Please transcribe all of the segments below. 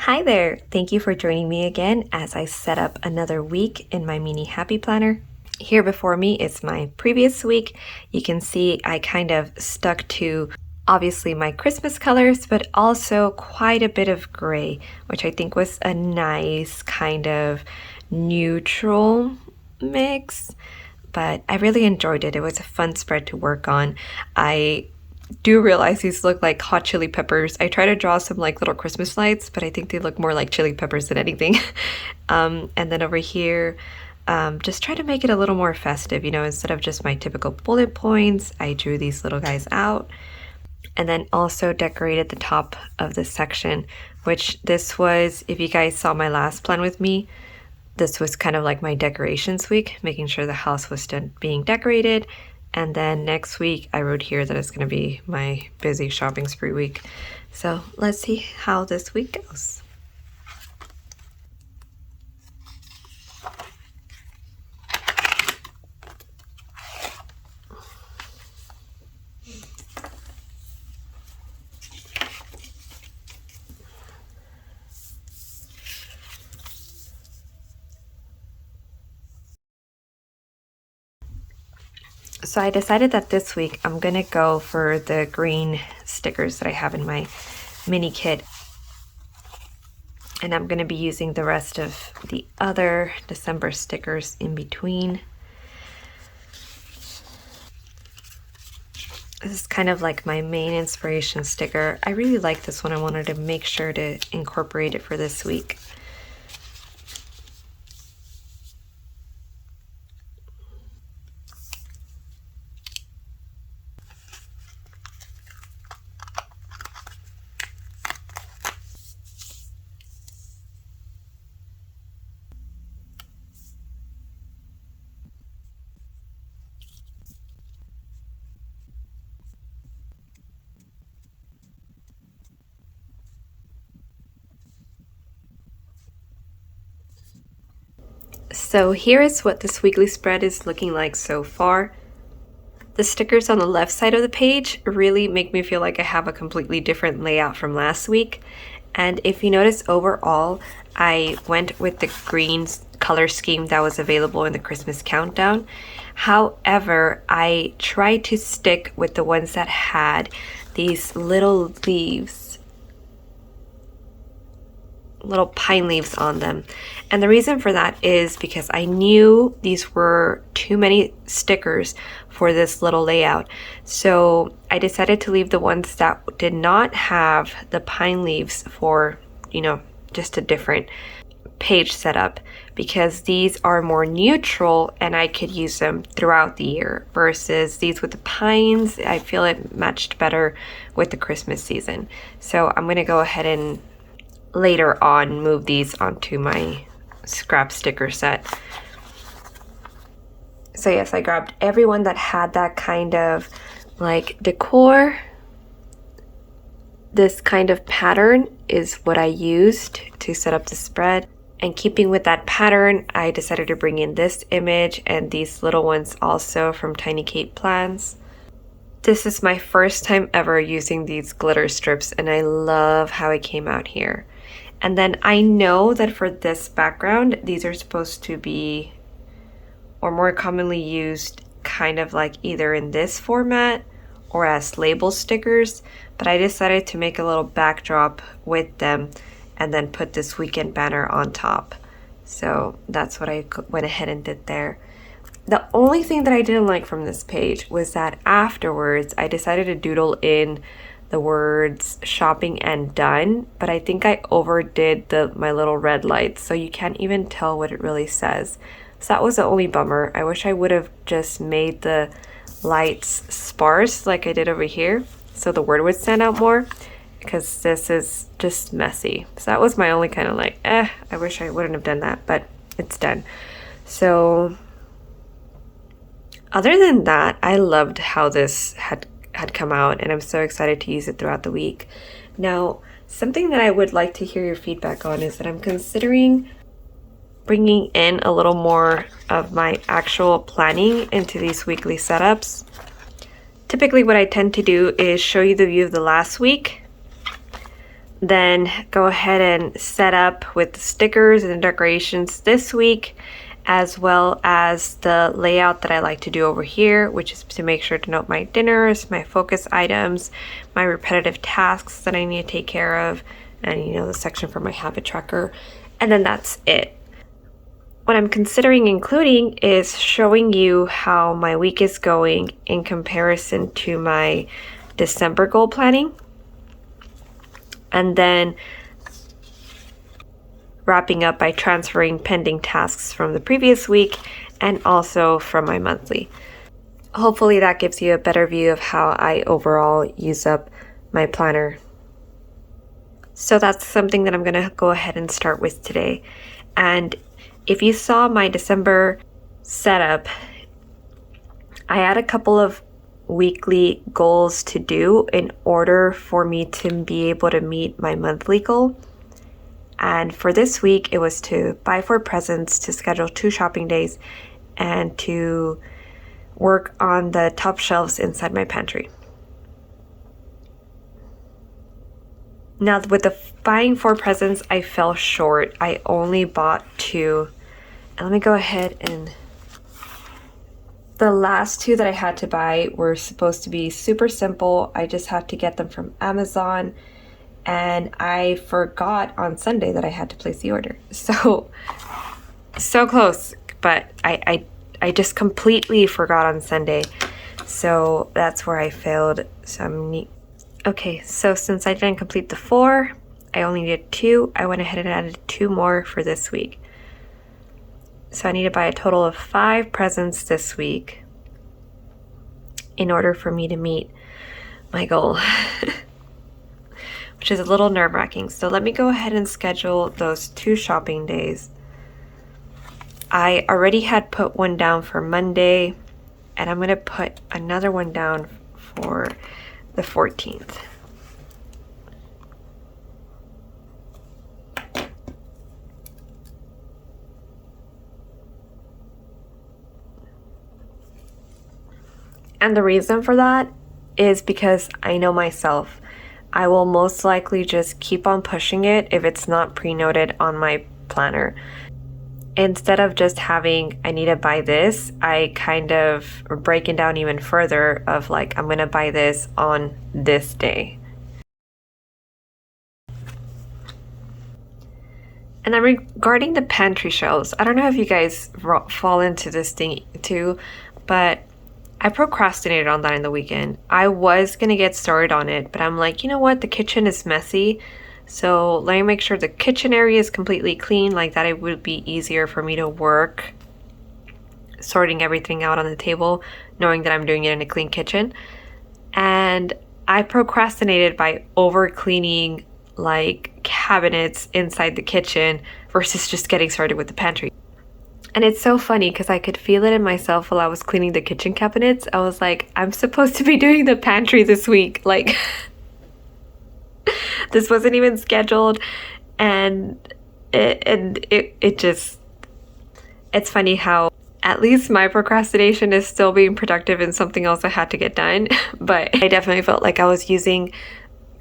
Hi there! Thank you for joining me again as I set up another week in my mini happy planner. Here before me is my previous week. You can see I kind of stuck to obviously my Christmas colors, but also quite a bit of gray, which I think was a nice kind of neutral mix. But I really enjoyed it. It was a fun spread to work on. I do realize these look like hot chili peppers. I try to draw some like little Christmas lights, but I think they look more like chili peppers than anything. And then over here, just try to make it a little more festive, instead of just my typical bullet points, I drew these little guys out. And then also decorated the top of this section, which this was, if you guys saw my last plan with me, this was kind of like my decorations week, making sure the house was done being decorated. And then next week, I wrote here that it's going to be my busy shopping spree week. So let's see how this week goes. So I decided that this week I'm gonna go for the green stickers that I have in my mini kit. And I'm gonna be using the rest of the other December stickers in between. This is kind of like my main inspiration sticker. I really like this one. I wanted to make sure to incorporate it for this week. So here is what this weekly spread is looking like so far. The stickers on the left side of the page really make me feel like I have a completely different layout from last week. And if you notice overall, I went with the green color scheme that was available in the Christmas countdown. However, I tried to stick with the ones that had these little leaves, little pine leaves on them. And the reason for that is because I knew these were too many stickers for this little layout. So I decided to leave the ones that did not have the pine leaves for, just a different page setup, because these are more neutral and I could use them throughout the year, versus these with the pines, I feel it matched better with the Christmas season. So I'm gonna go ahead and later on move these onto my scrap sticker set. So yes, I grabbed everyone that had that kind of like decor. This kind of pattern is what I used to set up the spread. And keeping with that pattern, I decided to bring in this image and these little ones also from Tiny Kate Plans. This is my first time ever using these glitter strips, and I love how it came out here. And then I know that for this background, these are supposed to be, or more commonly used, kind of like either in this format or as label stickers, but I decided to make a little backdrop with them and then put this weekend banner on top. So that's what I went ahead and did there. The only thing that I didn't like from this page was that afterwards I decided to doodle in the words shopping and done, but I think I overdid my little red lights, so you can't even tell what it really says. So that was the only bummer. I wish I would have just made the lights sparse like I did over here, so the word would stand out more, because this is just messy. So that was my only kind of like, I wish I wouldn't have done that, but it's done. So other than that, I loved how this had come out, and I'm so excited to use it throughout the week. Now, something that I would like to hear your feedback on is that I'm considering bringing in a little more of my actual planning into these weekly setups. Typically what I tend to do is show you the view of the last week, Then go ahead and set up with the stickers and decorations this week, as well as the layout that I like to do over here, which is to make sure to note my dinners, my focus items, my repetitive tasks that I need to take care of, and the section for my habit tracker. And then that's it. What I'm considering including is showing you how my week is going in comparison to my December goal planning. And then wrapping up by transferring pending tasks from the previous week and also from my monthly. Hopefully that gives you a better view of how I overall use up my planner. So that's something that I'm going to go ahead and start with today. And if you saw my December setup, I had a couple of weekly goals to do in order for me to be able to meet my monthly goal. And for this week, it was to buy 4 presents, to schedule 2 shopping days, and to work on the top shelves inside my pantry. Now, with the buying 4 presents, I fell short. I only bought 2. And let me go ahead and... The last 2 that I had to buy were supposed to be super simple. I just had to get them from Amazon. And I forgot on Sunday that I had to place the order. So close. But I just completely forgot on Sunday. So that's where I failed. Okay, so since I didn't complete the 4, I only needed 2. I went ahead and added 2 more for this week. So I need to buy a total of 5 presents this week in order for me to meet my goal, which is a little nerve-wracking. So let me go ahead and schedule those 2 shopping days. I already had put one down for Monday, and I'm going to put another one down for the 14th. And the reason for that is because I know myself. I will most likely just keep on pushing it if it's not pre-noted on my planner. Instead of just having, I need to buy this, I kind of break it down even further of like, I'm going to buy this on this day. And then regarding the pantry shelves, I don't know if you guys fall into this thing too, but I procrastinated on that in the weekend. I was going to get started on it, but I'm like, you know what? The kitchen is messy. So let me make sure the kitchen area is completely clean. Like that, it would be easier for me to work sorting everything out on the table, knowing that I'm doing it in a clean kitchen. And I procrastinated by over cleaning like cabinets inside the kitchen versus just getting started with the pantry. And it's so funny because I could feel it in myself while I was cleaning the kitchen cabinets. I was like, I'm supposed to be doing the pantry this week. Like, this wasn't even scheduled. And it just, it's funny how at least my procrastination is still being productive in something else I had to get done. But I definitely felt like I was using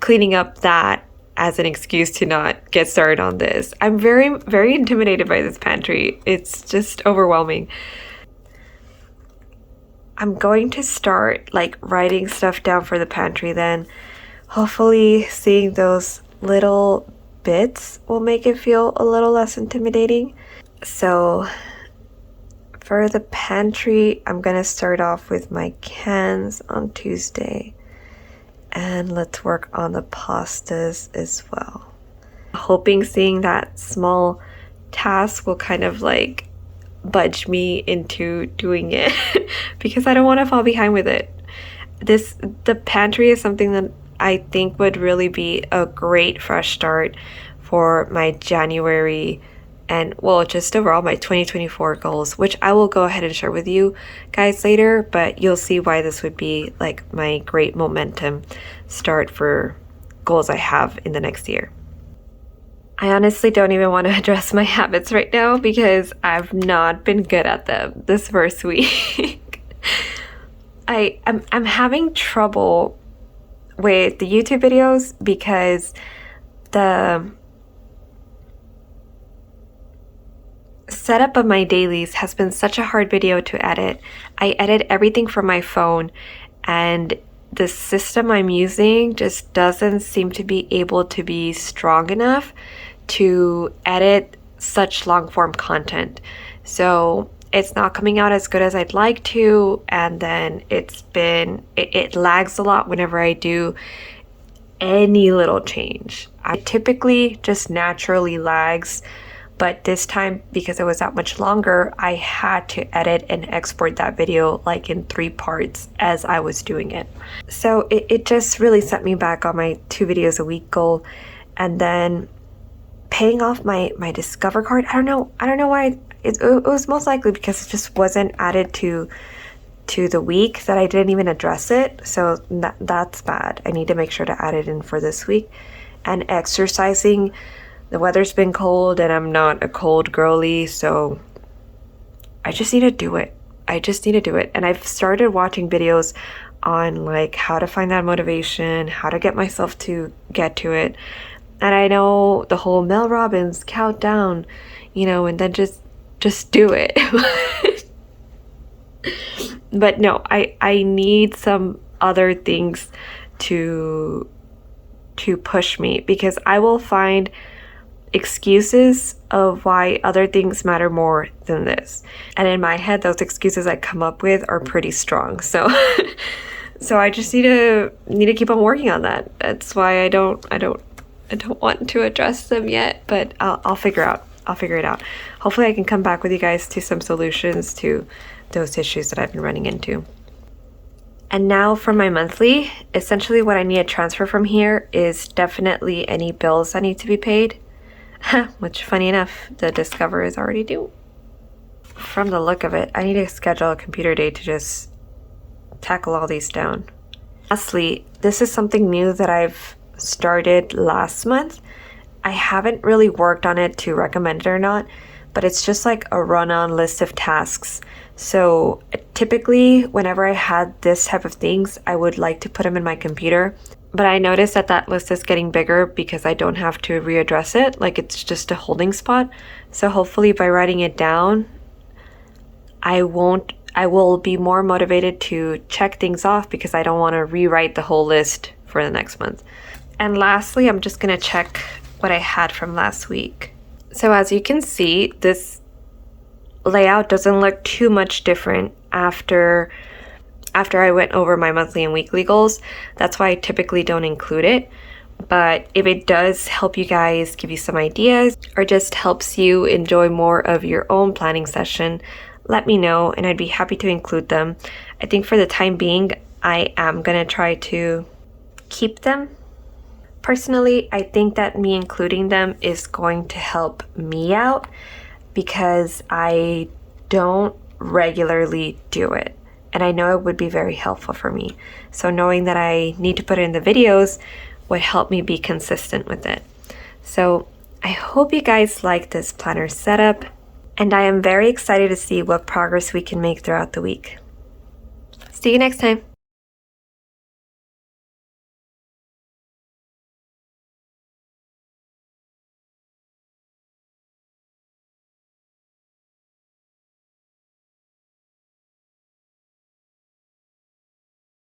cleaning up that as an excuse to not get started on this. I'm very, very intimidated by this pantry. It's just overwhelming. I'm going to start like writing stuff down for the pantry then. Hopefully seeing those little bits will make it feel a little less intimidating. So for the pantry, I'm gonna start off with my cans on Tuesday. And let's work on the pastas as well. Hoping seeing that small task will kind of like budge me into doing it because I don't want to fall behind with it. The pantry is something that I think would really be a great fresh start for my January and well, just overall my 2024 goals, which I will go ahead and share with you guys later, but you'll see why this would be like my great momentum start for goals I have in the next year. I honestly don't even want to address my habits right now because I've not been good at them this first week. I'm having trouble with the YouTube videos because The setup of my dailies has been such a hard video to edit. I edit everything from my phone, and the system I'm using just doesn't seem to be able to be strong enough to edit such long form content. So it's not coming out as good as I'd like to, and then it lags a lot whenever I do any little change. I typically just naturally lags, but this time, because it was that much longer, I had to edit and export that video like in 3 parts as I was doing it. So it just really set me back on my 2 videos a week goal. And then paying off my Discover card, I don't know why. It was most likely because it just wasn't added to the week that I didn't even address it. So that's bad. I need to make sure to add it in for this week. And exercising, the weather's been cold and I'm not a cold girly, so I just need to do it. And I've started watching videos on like how to find that motivation, how to get myself to get to it. And I know the whole Mel Robbins countdown, and then just do it. But no, I need some other things to push me, because I will find excuses of why other things matter more than this. And in my head, those excuses I come up with are pretty strong. So so I just need to keep on working on that. That's why I don't want to address them yet, but I'll figure it out. Hopefully I can come back with you guys to some solutions to those issues that I've been running into. And now for my monthly, essentially what I need to transfer from here is definitely any bills that need to be paid, which funny enough, the Discover is already due. From the look of it, I need to schedule a computer day to just tackle all these down. Lastly, this is something new that I've started last month. I haven't really worked on it to recommend it or not, but it's just like a run-on list of tasks. So typically whenever I had this type of things, I would like to put them in my computer, but I noticed that list is getting bigger because I don't have to readdress it, like it's just a holding spot. So hopefully by writing it down, I will be more motivated to check things off, because I don't want to rewrite the whole list for the next month. And lastly, I'm just going to check what I had from last week. So as you can see, this layout doesn't look too much different after I went over my monthly and weekly goals. That's why I typically don't include it. But if it does help you guys, give you some ideas, or just helps you enjoy more of your own planning session, let me know and I'd be happy to include them. I think for the time being, I am gonna try to keep them. Personally, I think that me including them is going to help me out, because I don't regularly do it. And I know it would be very helpful for me. So knowing that I need to put it in the videos would help me be consistent with it. So I hope you guys like this planner setup, and I am very excited to see what progress we can make throughout the week. See you next time.